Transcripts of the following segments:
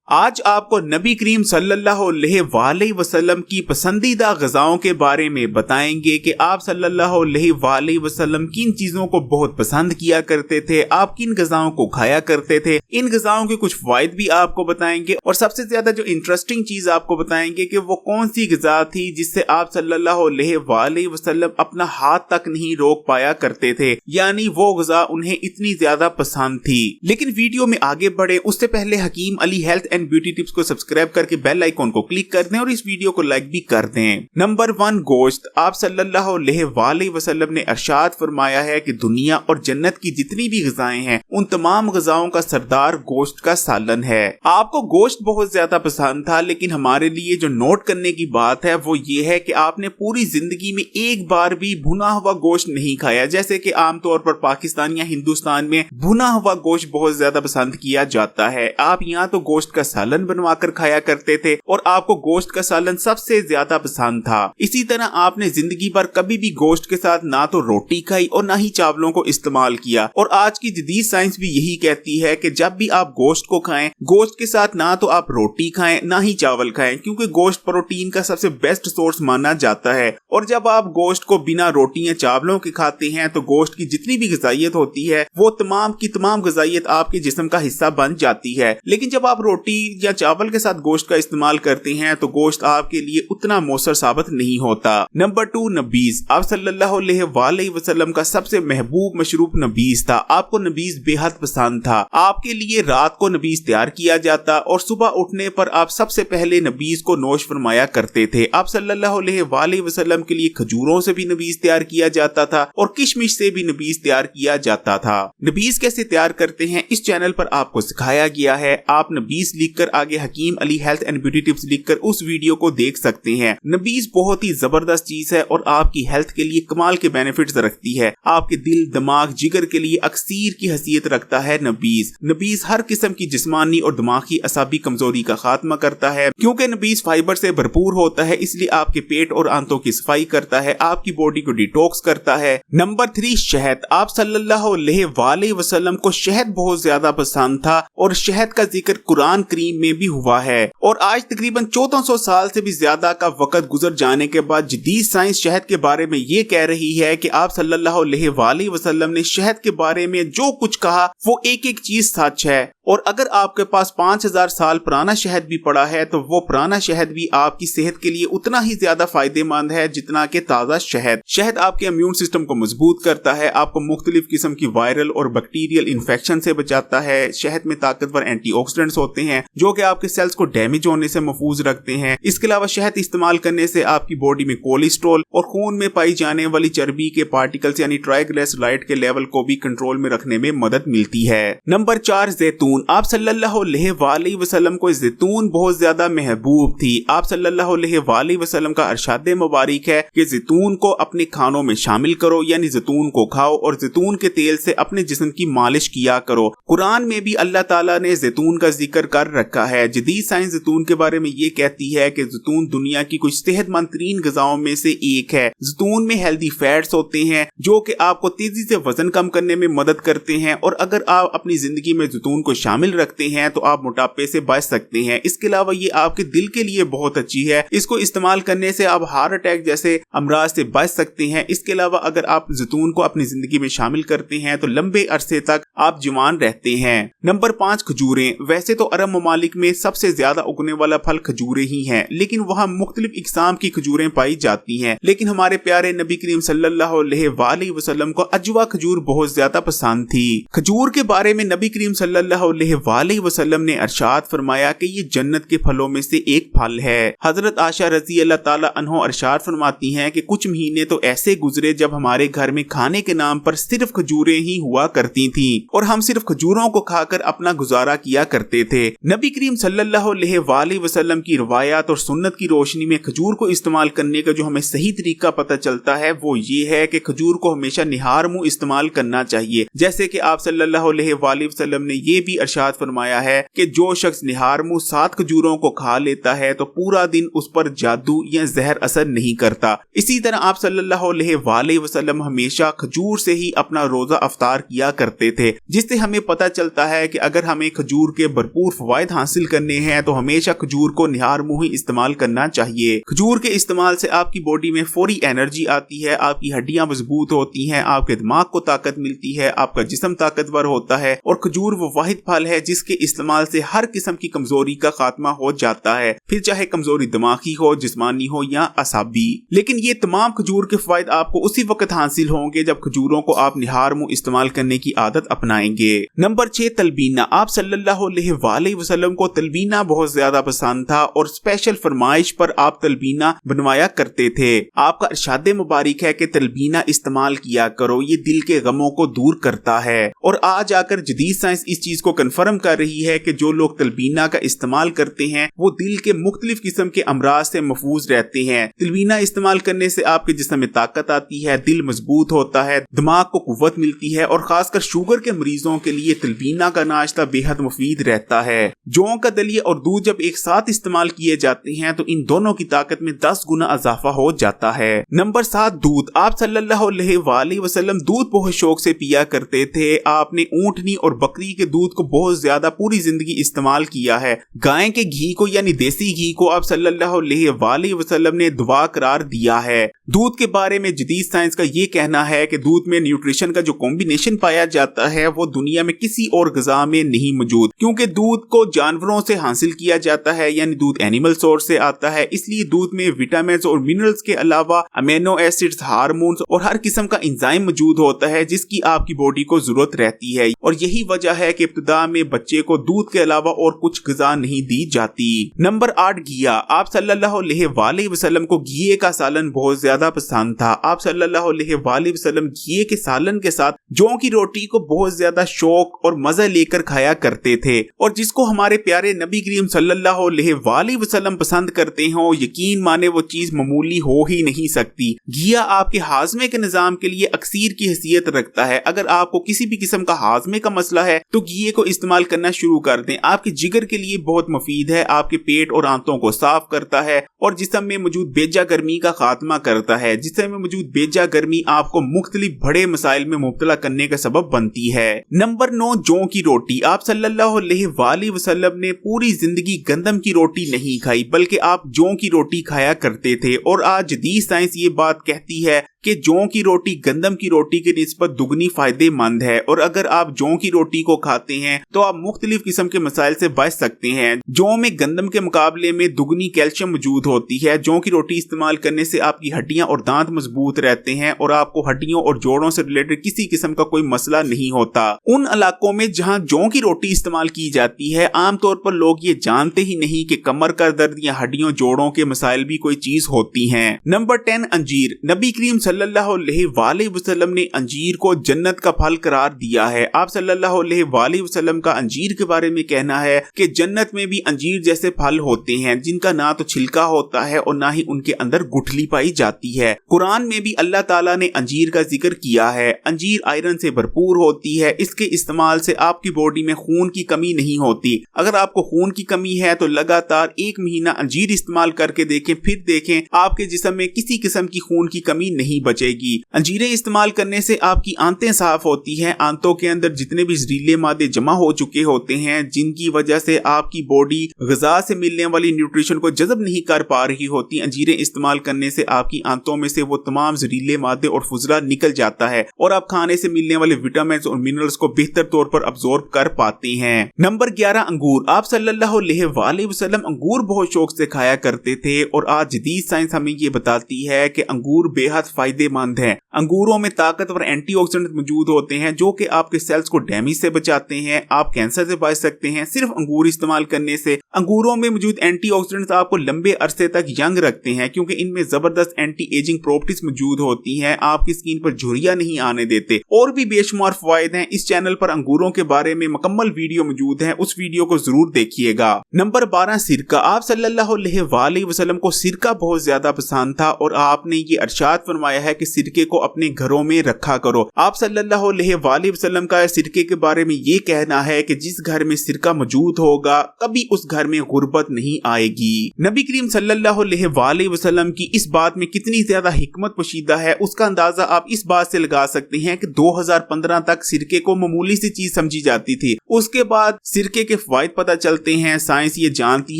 आज आपको नबी करीम सल्लल्लाहु अलैहि वसल्लम की पसंदीदा ग़िज़ाओं के बारे में बताएंगे कि आप सल्लल्लाहु अलैहि वसल्लम किन चीज़ों को बहुत पसंद किया करते थे, आप किन ग़िज़ाओं को खाया करते थे। इन ग़िज़ाओं के कुछ फ़ायदे भी आपको बताएंगे और सबसे ज़्यादा जो इंटरेस्टिंग चीज़ आपको बताएंगे कि वो कौन सी ग़िज़ा थी जिससे आप सल्लल्लाहु अलैहि वसल्लम अपना हाथ तक नहीं रोक पाया करते थे, यानी वो ग़िज़ा उन्हें इतनी ज़्यादा पसंद थी। लेकिन वीडियो में आगे बढ़े उससे पहले Hakim Ali health and beauty tips को सब्सक्राइब करके बेल आइकॉन को क्लिक कर दें और इस वीडियो को लाइक भी कर दें। नंबर 1, गोश्त। आप सल्लल्लाहु अलैहि वसल्लम ने इरशाद फरमाया है कि दुनिया और जन्नत की जितनी भी ग़िज़ाएं हैं उन तमाम ग़िज़ाओं का सरदार गोश्त का सालन है। आपको गोश्त बहुत ज्यादा पसंद था, लेकिन हमारे लिए जो नोट करने की बात है वो ये है कि आपने पूरी जिंदगी में एक बार भी भुना हुआ गोश्त नहीं खाया। जैसे कि आमतौर पर पाकिस्तान या हिंदुस्तान में भुना हुआ गोश्त बहुत ज्यादा पसंद किया जाता है। आप यहाँ तो गोश्त का सालन बनवाकर खाया करते थे और आपको गोश्त का सालन सबसे ज्यादा पसंद था। इसी तरह आपने जिंदगी भर कभी भी गोश्त के साथ ना तो रोटी खाई और ना ही चावलों को इस्तेमाल किया। और आज की जदीद साइंस भी यही कहती है कि जब भी आप गोश्त को खाएं, गोश्त के साथ ना तो आप रोटी खाएं ना ही चावल खाएं, क्योंकि गोश्त प्रोटीन का सबसे बेस्ट सोर्स माना जाता है। और जब आप गोश्त को बिना रोटी या चावलों के खाते हैं तो गोश्त की जितनी भी ग़िज़ाइयत होती है वो तमाम की तमाम ग़िज़ाइयत आपके जिस्म का हिस्सा बन जाती है। लेकिन जब आप रोटी या चावल के साथ गोश्त का इस्तेमाल करते हैं तो गोश्त आपके लिए उतना मौसर साबित नहीं होता। नंबर 2, नबीज़। आप सल्लल्लाहु अलैहि वसल्लम का सबसे महबूब मशरूब नबीज़ था। आपको नबीज़ बेहद पसंद था। आपके लिए रात को नबीज़ तैयार किया जाता और सुबह उठने पर आप सबसे पहले नबीज़ को नोश फरमाया करते थे। आप सल्लल्लाहु अलैहि वसल्लम के लिए खजूरों से भी नबीज़ तैयार किया जाता था और किशमिश से भी नबीज़ तैयार किया जाता था। नबीज़ कैसे तैयार करते हैं इस चैनल पर आपको सिखाया गया है। आप नबीज़ लिखकर आगे Hakim Ali health and beauty tips लिखकर उस वीडियो को देख सकते हैं। नबीज़ बहुत ही जबरदस्त चीज है और आपकी हेल्थ के लिए कमाल के बेनिफिट्स रखती है। आपके दिल, दिमाग, जिगर के लिए अक्सीर की हैसियत रखता है नबीज़। नबीज़ हर किस्म की जिस्मानी और दिमागी असाबी कमजोरी का खात्मा करता है। क्योंकि नबीज़ फाइबर से भरपूर होता है इसलिए आपके पेट और आंतों की सफाई करता है, आपकी बॉडी को डिटॉक्स करता है। नंबर 3, शहद। आप सल्लल्लाहु अलैहि वसल्लम को शहद बहुत ज्यादा पसंद था और शहद का जिक्र कुरान करीम में भी हुआ है। और आज तकरीबन 1400 साल से भी ज्यादा का वक्त गुजर जाने के बाद जदीद साइंस शहद के बारे में ये कह रही है कि आप सल्लल्लाहु अलैहि वसल्लम ने शहद के बारे में जो कुछ कहा वो एक एक चीज सच है। और अगर आपके पास 5000 साल पुराना शहद भी पड़ा है तो वो पुराना शहद भी आपकी सेहत के लिए उतना ही ज्यादा फायदेमंद है जितना कि ताज़ा शहद। शहद आपके इम्यून सिस्टम को मजबूत करता है, आपको मुख्तलिफ किस्म की वायरल और बैक्टीरियल इन्फेक्शन से बचाता है। शहद में ताकतवर एंटीऑक्सीडेंट्स होते हैं जो कि आपके सेल्स को डैमेज होने से महफूज रखते हैं। इसके अलावा शहद इस्तेमाल करने से आपकी बॉडी में कोलेस्ट्रॉल और खून में पाई जाने वाली चर्बी के पार्टिकल्स यानी ट्राइग्लिसराइड के लेवल को भी कंट्रोल में रखने में मदद मिलती है। नंबर 4, जैतून। आप सल्लल्लाहु अलैहि वसल्लम को जैतून बहुत ज्यादा महबूब थी। आप सल्लल्लाहु अलैहि वसल्लम का इरशाद मुबारक है कि जैतून को अपने खानों में शामिल करो, यानी जैतून को खाओ और जैतून के तेल से अपने जिस्म की मालिश किया करो। कुरान में भी अल्लाह ताला ने जैतून का जिक्र कर रखा है। जदीद साइंस जैतून के बारे में ये कहती है कि जैतून दुनिया की कुछ सेहतमंद तरीन ग़िज़ाओं में से एक है। जैतून में हेल्दी फैट्स होते हैं जो कि आपको तेजी से वजन कम करने में मदद करते हैं और अगर आप अपनी जिंदगी में जैतून को शामिल रखते हैं तो आप मोटापे से बच सकते हैं। इसके अलावा ये आपके दिल के लिए बहुत अच्छी है। इसको इस्तेमाल करने से आप हार्ट अटैक जैसे अमराज से बच सकते हैं। इसके अलावा अगर आप जैतून को अपनी जिंदगी में शामिल करते हैं तो लंबे अरसे तक आप जवान रहते हैं। नंबर 5, खजूरें। वैसे तो अरब ममालिक में सबसे ज्यादा उगने वाला फल खजूरें ही हैं, लेकिन वहाँ मुख्तलिफ इकसाम की खजूरें पाई जाती हैं। लेकिन हमारे प्यारे नबी करीम सल्लल्लाहु अलैहि वसल्लम को अजवा खजूर बहुत ज्यादा पसंद थी। खजूर के बारे में नबी करीम सल्लल्लाहु अलैहि वसल्लम ने इरशाद फरमाया कि ये जन्नत के फलों में से एक फल है। हजरत आयशा रज़ी अल्लाह ताला अन्हा इरशाद फरमाती हैं कि कुछ महीने तो ऐसे गुजरे जब हमारे घर में खाने के नाम पर सिर्फ खजूरें ही हुआ करती थीं और हम सिर्फ खजूरों को खाकर अपना गुजारा किया करते थे। नबी करीम सल्लल्लाहु अलैहि वसल्लम की रवायात और सुन्नत की रोशनी में खजूर को इस्तेमाल करने का जो हमें सही तरीका पता चलता है वो ये है कि खजूर को हमेशा निहार मुंह इस्तेमाल करना चाहिए। जैसे कि आप सल्लल्लाहु अलैहि वसल्लम ने ये भी इरशाद फरमाया है कि जो शख्स निहार मुंह 7 खजूरों को खा लेता है तो पूरा दिन उस पर जादू या जहर असर नहीं करता। इसी तरह आप सल्लल्लाहु अलैहि वसल्लम हमेशा खजूर से ही अपना रोजा अफ्तार किया करते थे। जिससे हमें पता चलता है कि अगर हमें खजूर के भरपूर फवायद हासिल करने हैं तो हमेशा खजूर को निहार मुँह ही इस्तेमाल करना चाहिए। खजूर के इस्तेमाल से आपकी बॉडी में फौरी एनर्जी आती है, आपकी हड्डियां मजबूत होती हैं, आपके दिमाग को ताकत मिलती है, आपका जिस्म ताकतवर होता है और खजूर वो वाहिद फल है जिसके इस्तेमाल से हर किस्म की कमजोरी का खात्मा हो जाता है, फिर चाहे कमजोरी दिमागी हो, जिस्मानी हो या असाबी। लेकिन ये तमाम खजूर के फायदे आपको उसी वक्त हासिल होंगे जब खजूरों को आप निहार मुँह इस्तेमाल करने की आदत अपनाएंगे। नंबर 6 तलबीना। आप सल्लल्लाहु अलैहि वसल्लम को तलबीना बहुत ज्यादा पसंद था और स्पेशल फरमाइश पर आप तलबीना बनवाया करते थे। आपका इरशाद मुबारक है कि तलबीना इस्तेमाल किया करो, ये दिल के गमों को दूर करता है। और आज आकर जदीद साइंस इस चीज को कंफर्म कर रही है कि जो लोग तलबीना का इस्तेमाल करते हैं वो दिल के मुख्तलिफ किस्म के अमराज से महफूज रहते हैं। तलबीना इस्तेमाल करने से आपके जिस्म में ताकत आती है, दिल मजबूत होता है, दिमाग को कुव्वत मिलती है और खासकर शुगर के मरीजों के लिए तलबीना का नाश्ता बेहद मुफीद रहता है। जौ का दलिया और दूध जब एक साथ इस्तेमाल किए जाते हैं तो इन दोनों की ताकत में 10 गुना इजाफा हो जाता है। नंबर 7 दूध। आप सल्लल्लाहु अलैहि वसल्लम दूध बहुत शौक से पिया करते थे। आपने ऊंटनी और बकरी के दूध को बहुत ज्यादा पूरी जिंदगी इस्तेमाल किया है। गाय के घी को यानी देसी घी को आप सल्लल्लाहु अलैहि वसल्लम ने दुआ करार दिया है। दूध के बारे में जदीद साइंस का ये कहना है कि दूध में न्यूट्रिशन का जो कॉम्बिनेशन पाया जाता है वो दुनिया में किसी और ग़िज़ा में नहीं मौजूद, क्योंकि दूध को जानवरों से हासिल किया जाता है, यानी दूध एनिमल सोर्स से आता है। इसलिए दूध में विटामिन और मिनरल्स के अलावा अमीनो एसिड्स, हार्मोन्स और हर किस्म का एंजाइम मौजूद होता है जिसकी आपकी बॉडी को जरूरत रहती है। और यही वजह है कि इब्तिदा में बच्चे को दूध के अलावा और कुछ ग़िज़ा नहीं दी जाती। नंबर 8 घिया। आप सल्लल्लाहु अलैहि वसल्लम को घिये का सालन बहुत ज्यादा पसंद था। आप सल्लल्लाहु अलैहि वसल्लम घिये के सालन के साथ जौ की रोटी को बहुत ज्यादा शौक और मजा लेकर खाया करते थे, और जिसको हमारे प्यारे नबी करीम सल्लल्लाहु अलैहि वसल्लम पसंद करते हो, यकीन माने वो चीज मामूली हो ही नहीं सकती। घिया आपके हाजमे के निजाम के लिए अक्सीर की हैसियत रखता है। अगर आपको किसी भी किस्म का हाजमे का मसला है तो घिये को इस्तेमाल करना शुरू कर दें। आपके जिगर के लिए बहुत मुफीद है, आपके पेट और आंतों को साफ करता है और जिस्म में मौजूद बेजा गर्मी का खात्मा करता है। जिस्म में मौजूद बेजा गर्मी आपको मुख्तलिफ बड़े मसाइल में मुब्तला करने का सबब बनती है। नंबर 9 जौ की रोटी। आप सल्लल्लाहु अलैहि वसल्लम ने पूरी जिंदगी गंदम की रोटी नहीं खाई, बल्कि आप जौ की रोटी खाया करते थे। और आज जदीद साइंस ये बात कहती है कि जौ की रोटी गंदम की रोटी की निस्बत दुगनी फायदेमंद है, और अगर आप जौ की रोटी को खाते हैं तो आप मुख्तलिफ किस्म के मसाइल से बच सकते हैं। जौ में गंदम के मुकाबले में दुगनी कैल्शियम मौजूद होती है। जौ की रोटी इस्तेमाल करने से आपकी हड्डियां और दांत मजबूत रहते हैं और आपको हड्डियों और जोड़ों से रिलेटेड किसी किस्म का कोई मसला नहीं होता। उन इलाकों में जहां जौ की रोटी इस्तेमाल की जाती है, आमतौर पर लोग ये जानते ही नहीं कि कमर का दर्द या हड्डियों जोड़ों के मसाइल भी कोई चीज होती हैं। नंबर 10 अंजीर। नबी करीम सल्लल्लाहु अलैहि वसल्लम ने अंजीर को जन्नत का फल करार दिया है। आप सल्लल्लाहु अलैहि वसल्लम का अंजीर के बारे में कहना है कि जन्नत में भी अंजीर जैसे फल होते हैं जिनका ना तो छिलका होता है और ना ही उनके अंदर गुठली पाई जाती है। कुरान में भी अल्लाह ताला ने अंजीर का जिक्र किया है। अंजीर आयरन से भरपूर होती है। इसके इस्तेमाल से आपकी बॉडी में खून की कमी नहीं होती। अगर आपको खून की कमी है तो लगातार 1 महीना अंजीर इस्तेमाल करके देखें, फिर देखें आपके जिस्म में किसी किस्म की खून की कमी नहीं बचेगी। अंजीरें इस्तेमाल करने से आपकी आंतें साफ होती हैं। आंतों के अंदर जितने भी जहरीले मादे जमा हो चुके होते हैं जिनकी वजह से आपकी बॉडी ग़िज़ा से मिलने वाली न्यूट्रिशन को जज़ब नहीं कर पा रही होती, अंजीरें इस्तेमाल करने से आपकी आंतों में से वो तमाम जहरीले मादे और फुजला निकल जाता है और आप खाने से मिलने वाले विटामिन और मिनरल्स को बेहतर तौर पर अब्सॉर्ब कर पाते हैं। नंबर 11 अंगूर। आप सल्लल्लाहु अलैहि वसल्लम अंगूर बहुत शौक से खाया करते थे और आज जदीद साइंस हमें ये बताती है कि अंगूर बेहद फायदेमंद है। अंगूरों में ताकतवर एंटीऑक्सीडेंट मौजूद होते हैं जो कि आपके सेल्स को डैमेज से बचाते हैं। आप कैंसर से बच सकते हैं सिर्फ अंगूर इस्तेमाल करने से। अंगूरों में मौजूद एंटीऑक्सीडेंट्स आपको लंबे अरसे तक यंग रखते हैं क्योंकि इनमें जबरदस्त एंटी एजिंग प्रॉपर्टीज मौजूद होती हैं। आपकी स्किन पर झुर्रियां नहीं आने देते और भी बेशुमार फवायद हैं। इस चैनल पर अंगूरों के बारे में मुकम्मल वीडियो मौजूद है, उस वीडियो को जरूर देखिएगा। नंबर 12 सिरका। आप सल्लल्लाहु अलैहि वसल्लम को सिरका बहुत ज्यादा पसंद था और आपने ये इरशाद फरमाया है कि सिरके को अपने घरों में रखा करो। आप सल्लल्लाहु अलैहि वसल्लम का सिरके के बारे में ये कहना है कि जिस घर में सिरका मौजूद होगा कभी उस घर में गुर्बत नहीं आएगी। नबी करीम सल्लल्लाहु अलैहि वसल्लम की इस बात में कितनी ज्यादा हिकमत पोशीदा है उसका अंदाजा आप इस बात से लगा सकते हैं कि 2015 तक सिरके को मामूली सी चीज समझी जाती थी। उसके बाद सिरके के फायदे पता चलते हैं, साइंस ये जानती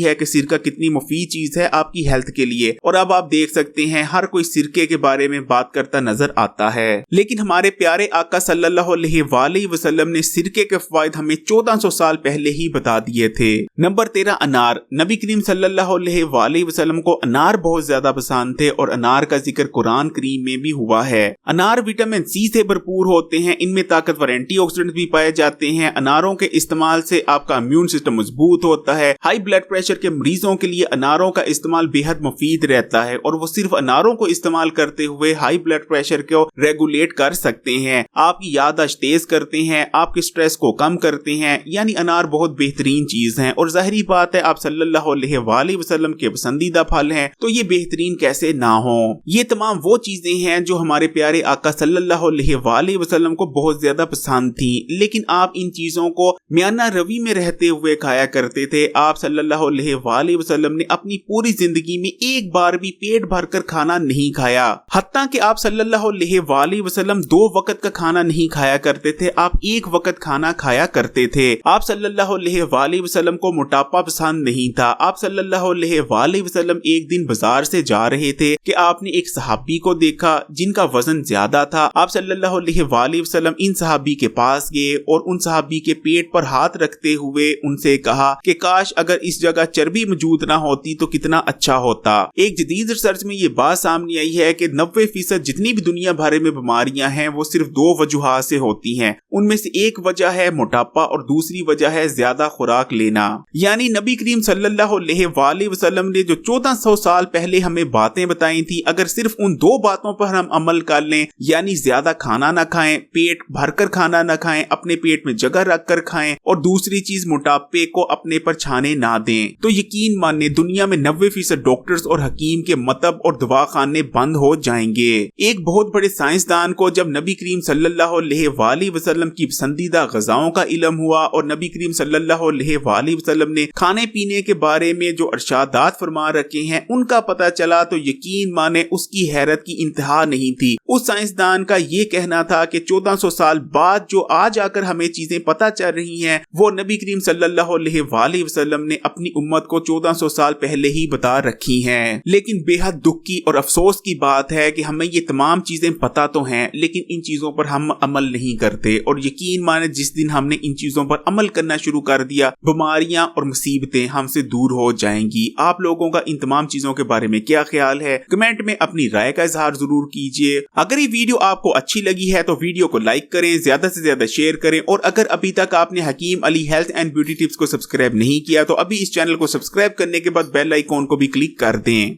है कि सिरका कितनी मुफीद चीज है आपकी हेल्थ के लिए, और अब आप देख सकते हैं हर कोई सिरके के बारे में बात करता नजर आता है। लेकिन हमारे प्यारे आका सल्लल्लाहु अलैहि वसल्लम ने सिरके के फायदे हमें 1400 साल पहले ही बता दिए थे। नंबर 13, अनार। नबी करीम सल्लल्लाहु अलैहि वसल्लम को अनार बहुत ज्यादा पसंद थे और अनार का जिक्र कुरान करीम में भी हुआ है। अनार विटामिन सी से भरपूर होते हैं, इनमें ताकतवर एंटीऑक्सीडेंट भी पाए जाते हैं। अनारों के इस्तेमाल से आपका इम्यून सिस्टम मजबूत होता है। हाई ब्लड प्रेशर के मरीजों के लिए अनारों का इस्तेमाल बेहद मुफीद रहता है और वो सिर्फ अनारों को इस्तेमाल करते हुए हाई ब्लड प्रेशर को रेगुलेट कर सकते हैं, आपकी याददाश्त तेज करते हैं, आपके स्ट्रेस को कम करते हैं। यानी अनार बहुत बेहतरीन चीज है और जाहिर बात है आप सल्लल्लाहु अलैहि वसल्लम के पसंदीदा फल हैं तो ये बेहतरीन कैसे ना हो। ये तमाम वो चीजें हैं जो हमारे प्यारे आका सल्लल्लाहु अलैहि वसल्लम को बहुत ज्यादा पसंद थी, लेकिन आप इन चीजों को म्याना रवि में रहते हुए खाया करते थे। आप सल्लल्लाहु अलैहि वसल्लम ने अपनी पूरी जिंदगी में एक बार भी पेट भरकर खाना नहीं खाया। हत्ता कि आप सल्लल्लाहु अलैहि वसल्लम 2 वक्त का खाना नहीं खाया करते थे, आप 1 वक्त खाना खाया करते थे। आप सल्लल्लाहु अलैहि वसल्लम को मोटापा पसंद नहीं था। आप सल्लल्लाहु अलैहि वसल्लम एक दिन बाजार से जा रहे थे कि आपने एक सहाबी को देखा जिनका वजन ज्यादा था। आप सल्लल्लाहु अलैहि वसल्लम इन सहाबी के पास गए और उन सहाबी के पेट पर हाथ रखते हुए उनसे कहा कि काश अगर इस जगह चर्बी मौजूद ना होती तो कितना अच्छा होता। एक जदीद रिसर्च में ये बात सामने आई है कि 90% जितनी भी दुनिया भर में बीमारियां हैं वो सिर्फ 2 वजूहात से होती हैं। उनमें से एक वजह है मोटापा और दूसरी वजह है ज्यादा खुराक लेना। यानी नबी करीम सल्लल्लाहु अलैहि वसल्लम ने जो 1400 साल पहले हमें बातें बताई थी, अगर सिर्फ उन 2 बातों पर हम अमल कर लें, यानी ज्यादा खाना ना खाएं, पेट भरकर खाना ना खाएं, अपने पेट में जगह रखकर खाएं और दूसरी चीज मोटापे को अपने पर छाने ना दें, तो यकीन माने दुनिया में 90% डॉक्टर्स और हकीम के मतब और दवाखाने बंद हो जाएंगे। एक बहुत बड़े साइंसदान को जब नबी करीम सल्लल्लाहु अलैहि वसल्लम की पसंदीदा ग़िज़ाओं का इल्म हुआ और नबी करीम सल्लल्लाहु अलैहि वसल्लम ने खाने पीने के बारे में जो इरशादात फरमा रखे हैं उनका पता चला, तो यकीन माने उसकी हैरत की इंतहा नहीं थी। उस साइंसदान का ये कहना था कि 1400 साल बाद जो आज आकर हमें चीजें पता चल रही हैं वो नबी करीम सल्लल्लाहु अलैहि वसल्लम ने अपनी उम्मत को 1400 साल पहले ही बता रखी हैं। लेकिन बेहद दुख की और अफसोस की बात है कि हमें ये तमाम चीजें पता तो हैं लेकिन इन चीजों पर हम अमल नहीं करते, और यकीन माने जिस दिन हमने इन चीजों पर अमल करना शुरू कर दिया बीमारियां और मुसीबतें हमसे दूर हो जाएंगी। आप लोगों का इन तमाम चीजों के बारे में क्या ख्याल है? कमेंट में अपनी राय का इजहार जरूर कीजिए। अगर ये वीडियो आपको अच्छी लगी है तो वीडियो को लाइक करें, ज्यादा से ज्यादा शेयर करें, और अगर अभी तक आपने Hakim Ali health and beauty tips को सब्सक्राइब नहीं किया तो अभी इस चैनल को सब्सक्राइब करने के बाद बेल आइकॉन को भी क्लिक कर दें।